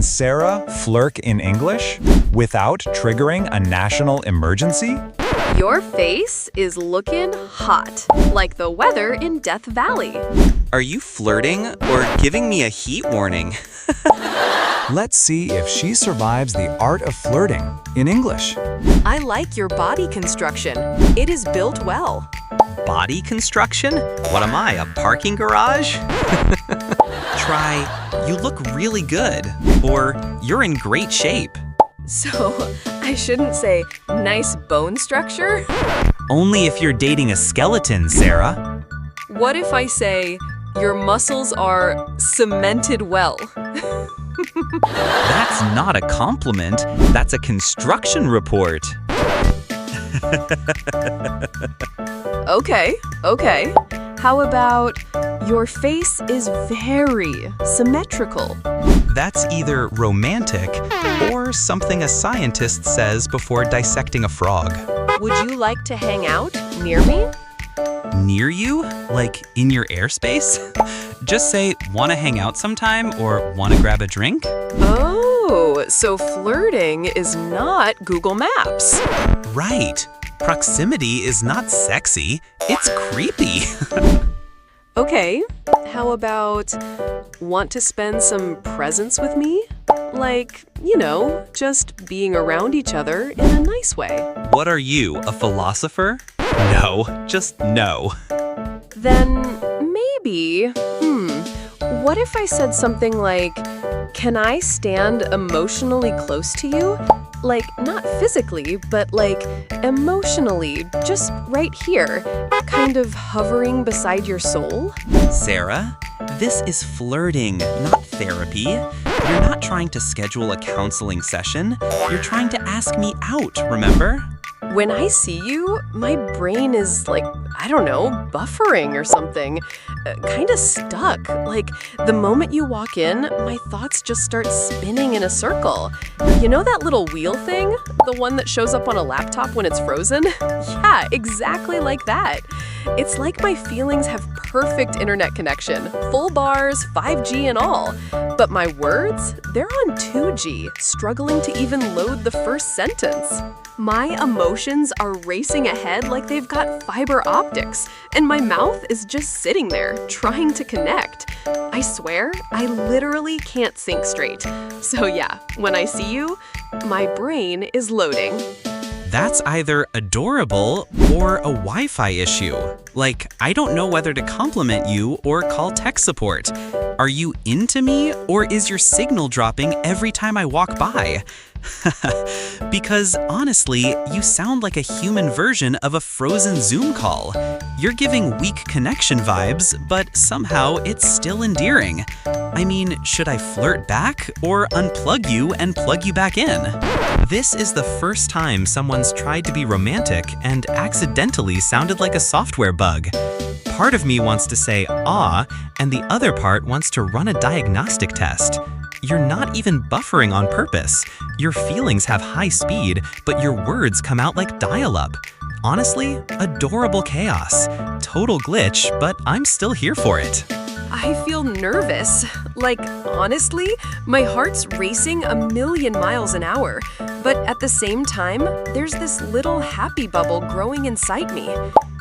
Can Sarah flirt in English without triggering a national emergency? Your face is looking hot, like the weather in Death Valley. Are you flirting or giving me a heat warning? Let's see if she survives the art of flirting in English. I like your body construction. It is built well. Body construction? What am I, a parking garage? Try, you look really good, or you're in great shape. So, I shouldn't say nice bone structure? Only if you're dating a skeleton, Sarah. What if I say your muscles are cemented well? That's not a compliment, that's a construction report. Okay. How about your face is very symmetrical? That's either romantic or something a scientist says before dissecting a frog. Would you like to hang out near me? Near you? Like in your airspace? Just say, wanna hang out sometime or wanna grab a drink? Oh, so flirting is not Google Maps. Right. Proximity is not sexy, it's creepy. Okay, how about want to spend some presents with me? Like, just being around each other in a nice way. What are you, a philosopher? No, just no. Then maybe, what if I said something like, can I stand emotionally close to you? Like, not physically, but like emotionally, just right here, kind of hovering beside your soul? Sarah, this is flirting, not therapy. You're not trying to schedule a counseling session. You're trying to ask me out, remember? When I see you, my brain is like, buffering or something. Kind of stuck. Like, the moment you walk in, my thoughts just start spinning in a circle. You know that little wheel thing? The one that shows up on a laptop when it's frozen? Yeah, exactly like that. It's like my feelings have perfect internet connection, full bars, 5G and all. But my words, they're on 2G, struggling to even load the first sentence. My emotions are racing ahead like they've got fiber optics, and my mouth is just sitting there, trying to connect. I swear, I literally can't think straight. So yeah, when I see you, my brain is loading. That's either adorable or a Wi-Fi issue. Like, I don't know whether to compliment you or call tech support. Are you into me, or is your signal dropping every time I walk by? Because honestly, you sound like a human version of a frozen Zoom call. You're giving weak connection vibes, but somehow it's still endearing. I mean, should I flirt back or unplug you and plug you back in? This is the first time someone's tried to be romantic and accidentally sounded like a software bug. Part of me wants to say "ah," and the other part wants to run a diagnostic test. You're not even buffering on purpose. Your feelings have high speed, but your words come out like dial-up. Honestly, adorable chaos. Total glitch, but I'm still here for it. I feel nervous. Like, honestly, my heart's racing a million miles an hour. But at the same time, there's this little happy bubble growing inside me.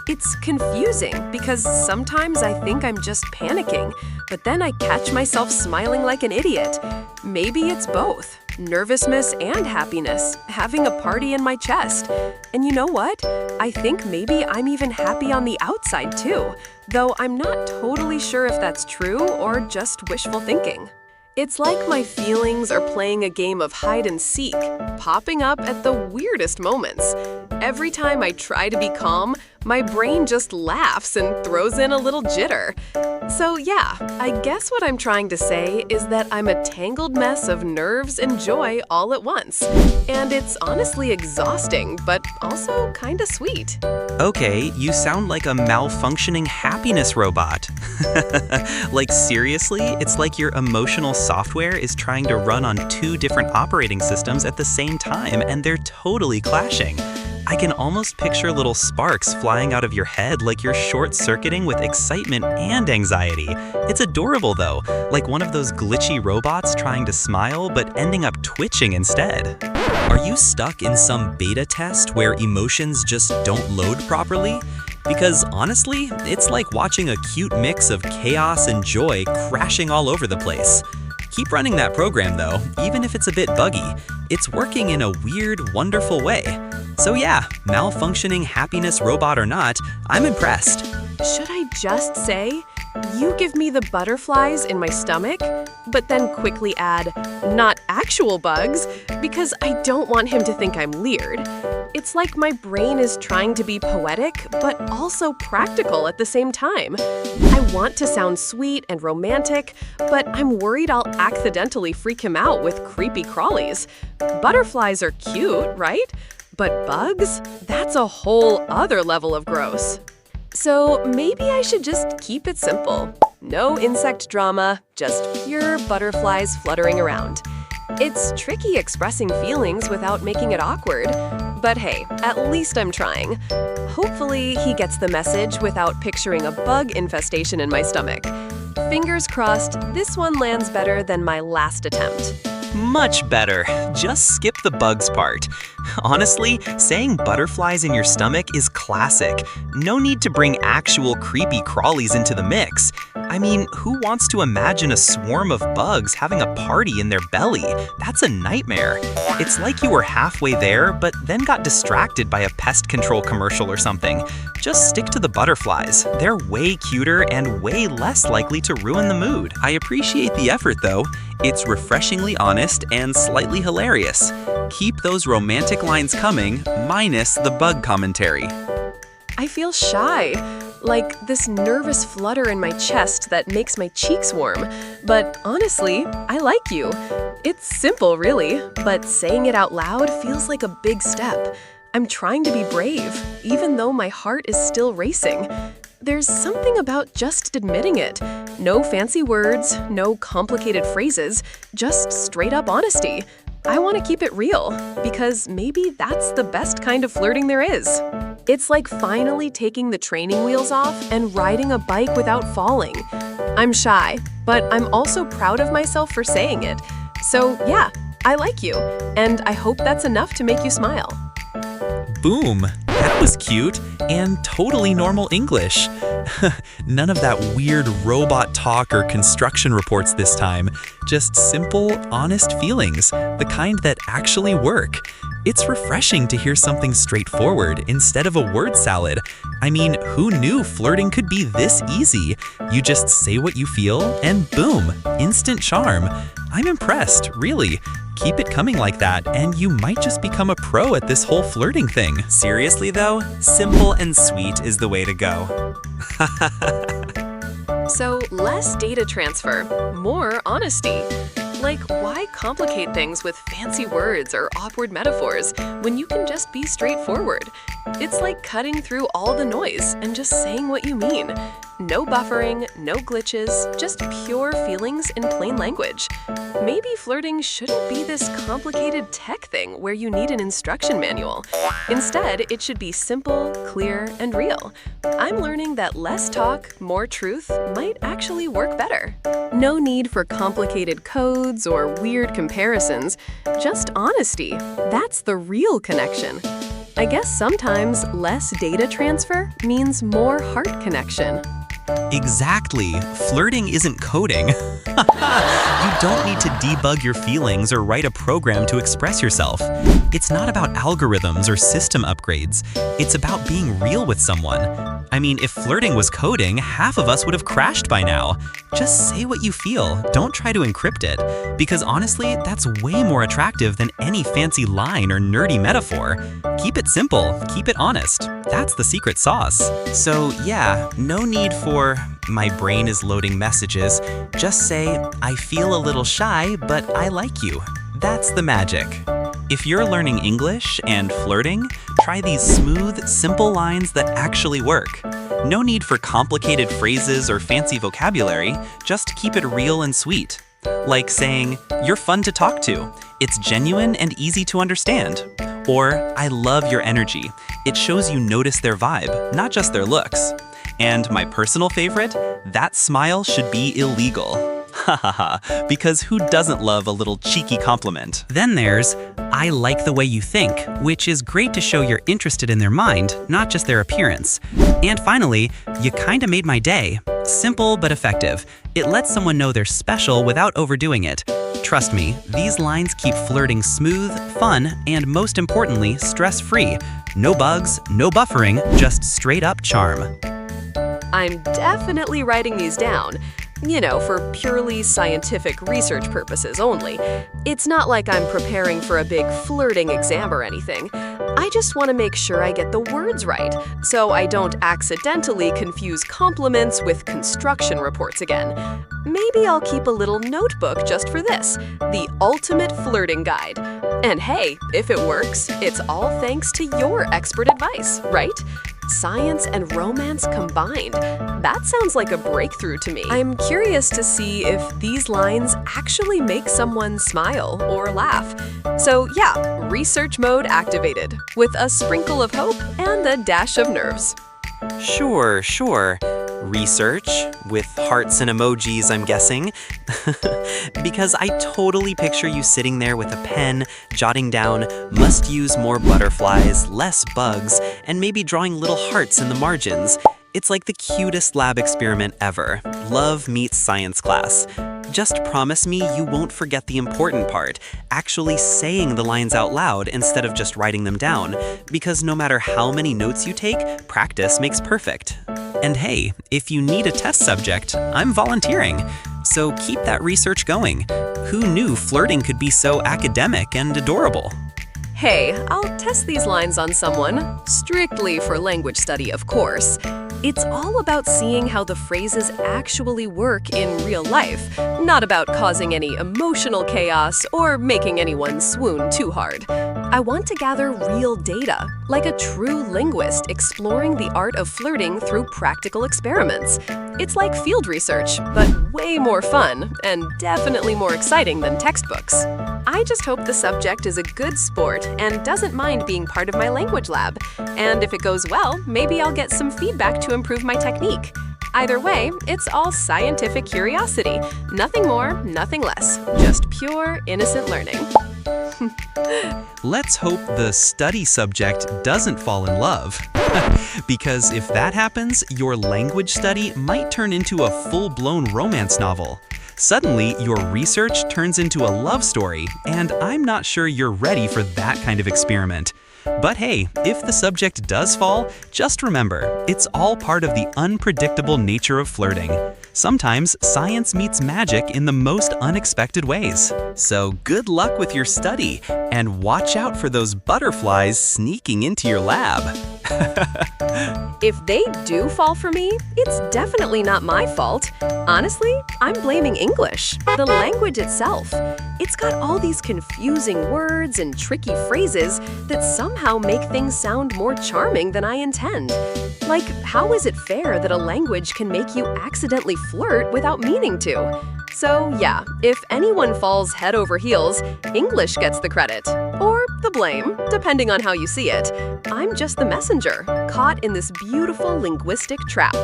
It's confusing because sometimes I think I'm just panicking, but then I catch myself smiling like an idiot. Maybe it's both, nervousness and happiness, having a party in my chest. And you know what? I think maybe I'm even happy on the outside too, though I'm not totally sure if that's true or just wishful thinking. It's like my feelings are playing a game of hide and seek, popping up at the weirdest moments. Every time I try to be calm, my brain just laughs and throws in a little jitter. So yeah, I guess what I'm trying to say is that I'm a tangled mess of nerves and joy all at once. And it's honestly exhausting, but also kinda sweet. Okay, you sound like a malfunctioning happiness robot. Like seriously, it's like your emotional software is trying to run on two different operating systems at the same time and they're totally clashing. I can almost picture little sparks flying out of your head like you're short-circuiting with excitement and anxiety. It's adorable though, like one of those glitchy robots trying to smile but ending up twitching instead. Are you stuck in some beta test where emotions just don't load properly? Because honestly, it's like watching a cute mix of chaos and joy crashing all over the place. Keep running that program though, even if it's a bit buggy. It's working in a weird, wonderful way. So yeah, malfunctioning happiness robot or not, I'm impressed. Should I just say, you give me the butterflies in my stomach, but then quickly add, not actual bugs, because I don't want him to think I'm weird. It's like my brain is trying to be poetic, but also practical at the same time. I want to sound sweet and romantic, but I'm worried I'll accidentally freak him out with creepy crawlies. Butterflies are cute, right? But bugs? That's a whole other level of gross. So maybe I should just keep it simple. No insect drama, just pure butterflies fluttering around. It's tricky expressing feelings without making it awkward. But hey, at least I'm trying. Hopefully he gets the message without picturing a bug infestation in my stomach. Fingers crossed, this one lands better than my last attempt. Much better. Just skip the bugs part. Honestly, saying butterflies in your stomach is classic. No need to bring actual creepy crawlies into the mix. I mean, who wants to imagine a swarm of bugs having a party in their belly? That's a nightmare. It's like you were halfway there, but then got distracted by a pest control commercial or something. Just stick to the butterflies. They're way cuter and way less likely to ruin the mood. I appreciate the effort though. It's refreshingly honest and slightly hilarious. Keep those romantic lines coming, minus the bug commentary. I feel shy, like this nervous flutter in my chest that makes my cheeks warm. But honestly, I like you. It's simple, really, but saying it out loud feels like a big step. I'm trying to be brave, even though my heart is still racing. There's something about just admitting it. No fancy words, no complicated phrases, just straight up honesty. I want to keep it real, because maybe that's the best kind of flirting there is. It's like finally taking the training wheels off and riding a bike without falling. I'm shy, but I'm also proud of myself for saying it. So yeah, I like you, and I hope that's enough to make you smile. Boom! That was cute and totally normal English. None of that weird robot talk or construction reports this time. Just simple, honest feelings, the kind that actually work. It's refreshing to hear something straightforward instead of a word salad. I mean, who knew flirting could be this easy? You just say what you feel and boom, instant charm. I'm impressed, really. Keep it coming like that, and you might just become a pro at this whole flirting thing. Seriously though, simple and sweet is the way to go. So less data transfer, more honesty. Like, why complicate things with fancy words or awkward metaphors when you can just be straightforward? It's like cutting through all the noise and just saying what you mean. No buffering, no glitches, just pure feelings in plain language. Maybe flirting shouldn't be this complicated tech thing where you need an instruction manual. Instead, it should be simple, clear, and real. I'm learning that less talk, more truth might actually work better. No need for complicated codes or weird comparisons, just honesty. That's the real connection. I guess sometimes less data transfer means more heart connection. Exactly. Flirting isn't coding. You don't need to debug your feelings or write a program to express yourself. It's not about algorithms or system upgrades. It's about being real with someone. I mean, if flirting was coding, half of us would have crashed by now. Just say what you feel. Don't try to encrypt it. Because honestly, that's way more attractive than any fancy line or nerdy metaphor. Keep it simple. Keep it honest. That's the secret sauce. So yeah, no need for my brain is loading messages. Just say, I feel a little shy, but I like you. That's the magic. If you're learning English and flirting, try these smooth, simple lines that actually work. No need for complicated phrases or fancy vocabulary, just keep it real and sweet. Like saying, you're fun to talk to. It's genuine and easy to understand. Or, I love your energy. It shows you notice their vibe, not just their looks. And my personal favorite, that smile should be illegal. Hahaha, because who doesn't love a little cheeky compliment? Then there's, I like the way you think, which is great to show you're interested in their mind, not just their appearance. And finally, you kinda made my day. Simple but effective. It lets someone know they're special without overdoing it. Trust me, these lines keep flirting smooth, fun, and most importantly, stress-free. No bugs, no buffering, just straight-up charm. I'm definitely writing these down. For purely scientific research purposes only. It's not like I'm preparing for a big flirting exam or anything. I just want to make sure I get the words right, so I don't accidentally confuse compliments with construction reports again. Maybe I'll keep a little notebook just for this, the ultimate flirting guide. And hey, if it works, it's all thanks to your expert advice, right? Science and romance combined. That sounds like a breakthrough to me. I'm curious to see if these lines actually make someone smile or laugh. So yeah, research mode activated, with a sprinkle of hope and a dash of nerves. Sure. Research, with hearts and emojis, I'm guessing. Because I totally picture you sitting there with a pen, jotting down, must use more butterflies, less bugs, and maybe drawing little hearts in the margins. It's like the cutest lab experiment ever. Love meets science class. Just promise me you won't forget the important part, actually saying the lines out loud instead of just writing them down, because no matter how many notes you take, practice makes perfect. And hey, if you need a test subject, I'm volunteering. So keep that research going. Who knew flirting could be so academic and adorable? Hey, I'll test these lines on someone, strictly for language study, of course. It's all about seeing how the phrases actually work in real life, not about causing any emotional chaos or making anyone swoon too hard. I want to gather real data, like a true linguist exploring the art of flirting through practical experiments. It's like field research, but way more fun and definitely more exciting than textbooks. I just hope the subject is a good sport and doesn't mind being part of my language lab. And if it goes well, maybe I'll get some feedback to improve my technique. Either way, it's all scientific curiosity. Nothing more, nothing less. Just pure, innocent learning. Let's hope the study subject doesn't fall in love. Because if that happens, your language study might turn into a full-blown romance novel. Suddenly, your research turns into a love story, and I'm not sure you're ready for that kind of experiment. But hey, if the subject does fall, just remember, it's all part of the unpredictable nature of flirting. Sometimes science meets magic in the most unexpected ways. So good luck with your study, and watch out for those butterflies sneaking into your lab. If they do fall for me, it's definitely not my fault. Honestly, I'm blaming English, the language itself. It's got all these confusing words and tricky phrases that somehow make things sound more charming than I intend. Like, how is it fair that a language can make you accidentally flirt without meaning to? So yeah, if anyone falls head over heels, English gets the credit. Or the blame, depending on how you see it. I'm just the messenger, caught in this beautiful linguistic trap.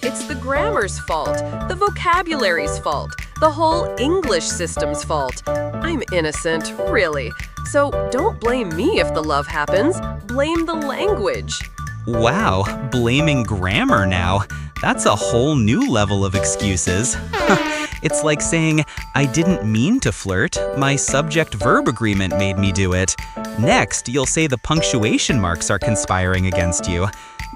It's the grammar's fault, the vocabulary's fault, the whole English system's fault. I'm innocent, really. So don't blame me if the love happens, blame the language. Wow, blaming grammar now. That's a whole new level of excuses. It's like saying, I didn't mean to flirt, my subject-verb agreement made me do it. Next, you'll say the punctuation marks are conspiring against you.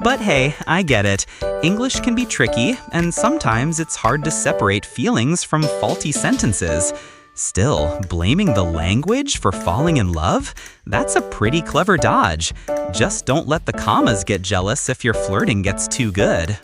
But hey, I get it. English can be tricky, and sometimes it's hard to separate feelings from faulty sentences. Still, blaming the language for falling in love? That's a pretty clever dodge. Just don't let the commas get jealous if your flirting gets too good.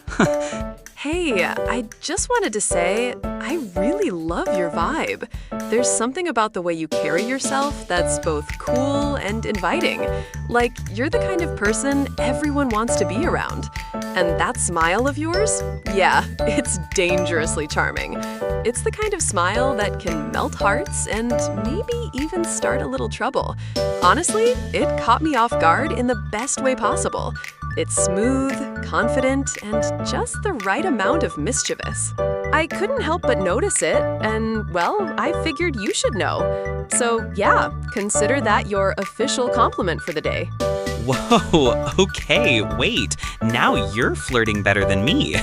Hey, I just wanted to say, I really love your vibe. There's something about the way you carry yourself that's both cool and inviting. Like, you're the kind of person everyone wants to be around. And that smile of yours? Yeah, it's dangerously charming. It's the kind of smile that can melt hearts and maybe even start a little trouble. Honestly, it caught me off guard in the best way possible. It's smooth, confident, and just the right amount of mischievous. I couldn't help but notice it, and, well, I figured you should know. So, yeah, consider that your official compliment for the day. Whoa, okay, wait. Now you're flirting better than me.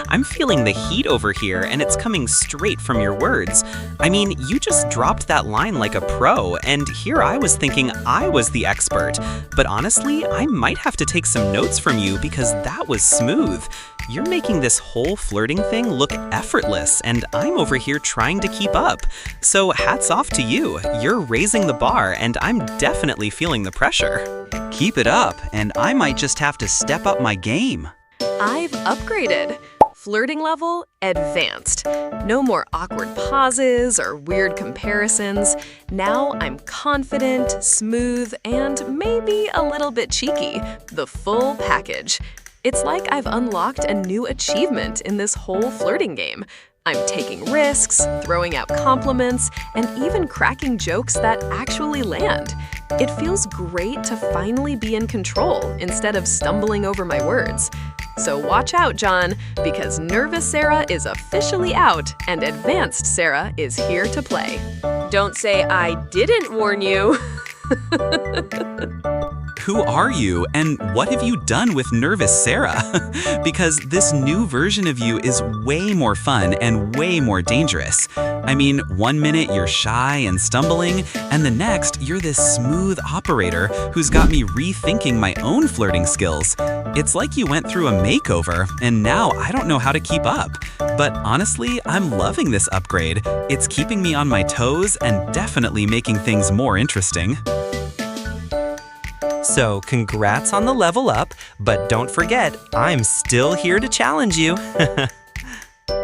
I'm feeling the heat over here, and it's coming straight from your words. I mean, you just dropped that line like a pro, and here I was thinking I was the expert. But honestly, I might have to take some notes from you because that was smooth. You're making this whole flirting thing look effortless, and I'm over here trying to keep up. So hats off to you. You're raising the bar, and I'm definitely feeling the pressure. Keep it up, and I might just have to step up my game. I've upgraded. Flirting level advanced. No more awkward pauses or weird comparisons. Now I'm confident, smooth, and maybe a little bit cheeky. The full package. It's like I've unlocked a new achievement in this whole flirting game. I'm taking risks, throwing out compliments, and even cracking jokes that actually land. It feels great to finally be in control instead of stumbling over my words. So watch out, John, because Nervous Sarah is officially out and Advanced Sarah is here to play. Don't say I didn't warn you. Who are you, and what have you done with Nervous Sarah? Because this new version of you is way more fun and way more dangerous. I mean, 1 minute you're shy and stumbling, and the next you're this smooth operator who's got me rethinking my own flirting skills. It's like you went through a makeover, and now I don't know how to keep up. But honestly, I'm loving this upgrade. It's keeping me on my toes and definitely making things more interesting. So congrats on the level up, but don't forget, I'm still here to challenge you.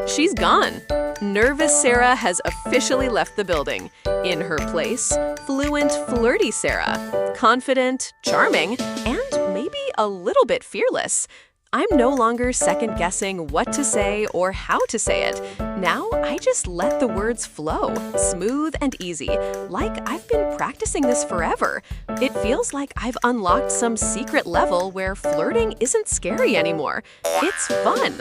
She's gone. Nervous Sarah has officially left the building. In her place, Fluent Flirty Sarah. Confident, charming, and maybe a little bit fearless. I'm no longer second-guessing what to say or how to say it. Now I just let the words flow, smooth and easy, like I've been practicing this forever. It feels like I've unlocked some secret level where flirting isn't scary anymore. It's fun.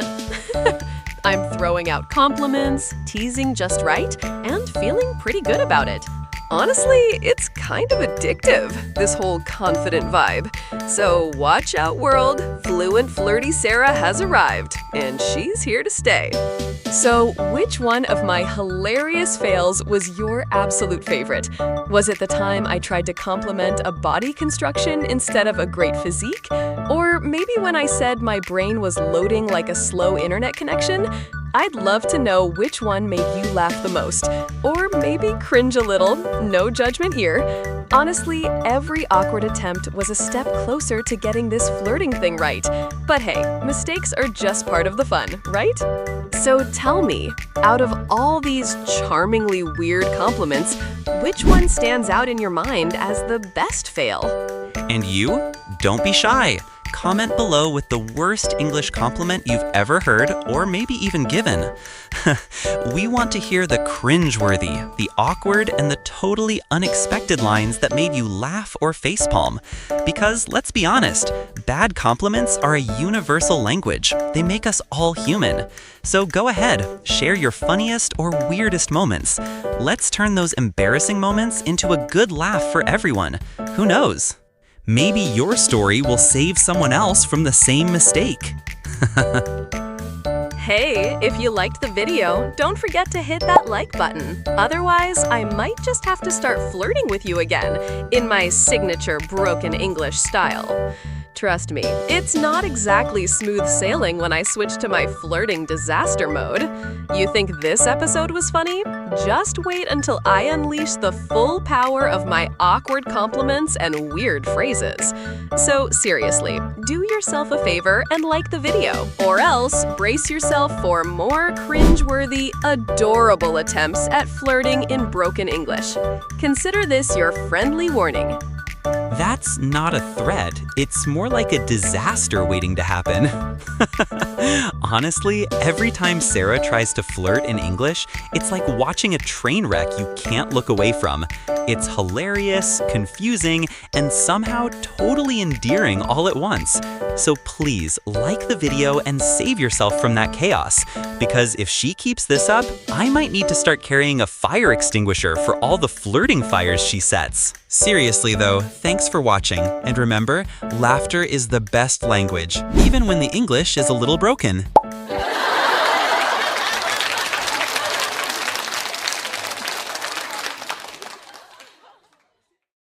I'm throwing out compliments, teasing just right, and feeling pretty good about it. Honestly, it's kind of addictive, this whole confident vibe. So watch out, world. Fluent Flirty Sarah has arrived, and she's here to stay. So which one of my hilarious fails was your absolute favorite? Was it the time I tried to compliment a body construction instead of a great physique? Or maybe when I said my brain was loading like a slow internet connection? I'd love to know which one made you laugh the most, or maybe cringe a little, no judgment here. Honestly, every awkward attempt was a step closer to getting this flirting thing right. But hey, mistakes are just part of the fun, right? So tell me, out of all these charmingly weird compliments, which one stands out in your mind as the best fail? And you? Don't be shy. Comment below with the worst English compliment you've ever heard or maybe even given. We want to hear the cringe-worthy, the awkward, and the totally unexpected lines that made you laugh or facepalm. Because let's be honest, bad compliments are a universal language. They make us all human. So go ahead, share your funniest or weirdest moments. Let's turn those embarrassing moments into a good laugh for everyone. Who knows? Maybe your story will save someone else from the same mistake. Hey, if you liked the video, don't forget to hit that like button. Otherwise, I might just have to start flirting with you again in my signature broken English style. Trust me, it's not exactly smooth sailing when I switch to my flirting disaster mode. You think this episode was funny? Just wait until I unleash the full power of my awkward compliments and weird phrases. So seriously, do yourself a favor and like the video, or else brace yourself for more cringe-worthy, adorable attempts at flirting in broken English. Consider this your friendly warning. That's not a threat. It's more like a disaster waiting to happen. Honestly, every time Sarah tries to flirt in English, it's like watching a train wreck you can't look away from. It's hilarious, confusing, and somehow totally endearing all at once. So please, like the video and save yourself from that chaos, because if she keeps this up, I might need to start carrying a fire extinguisher for all the flirting fires she sets. Seriously though, thanks for watching, and remember, laughter is the best language, even when the English is a little broken.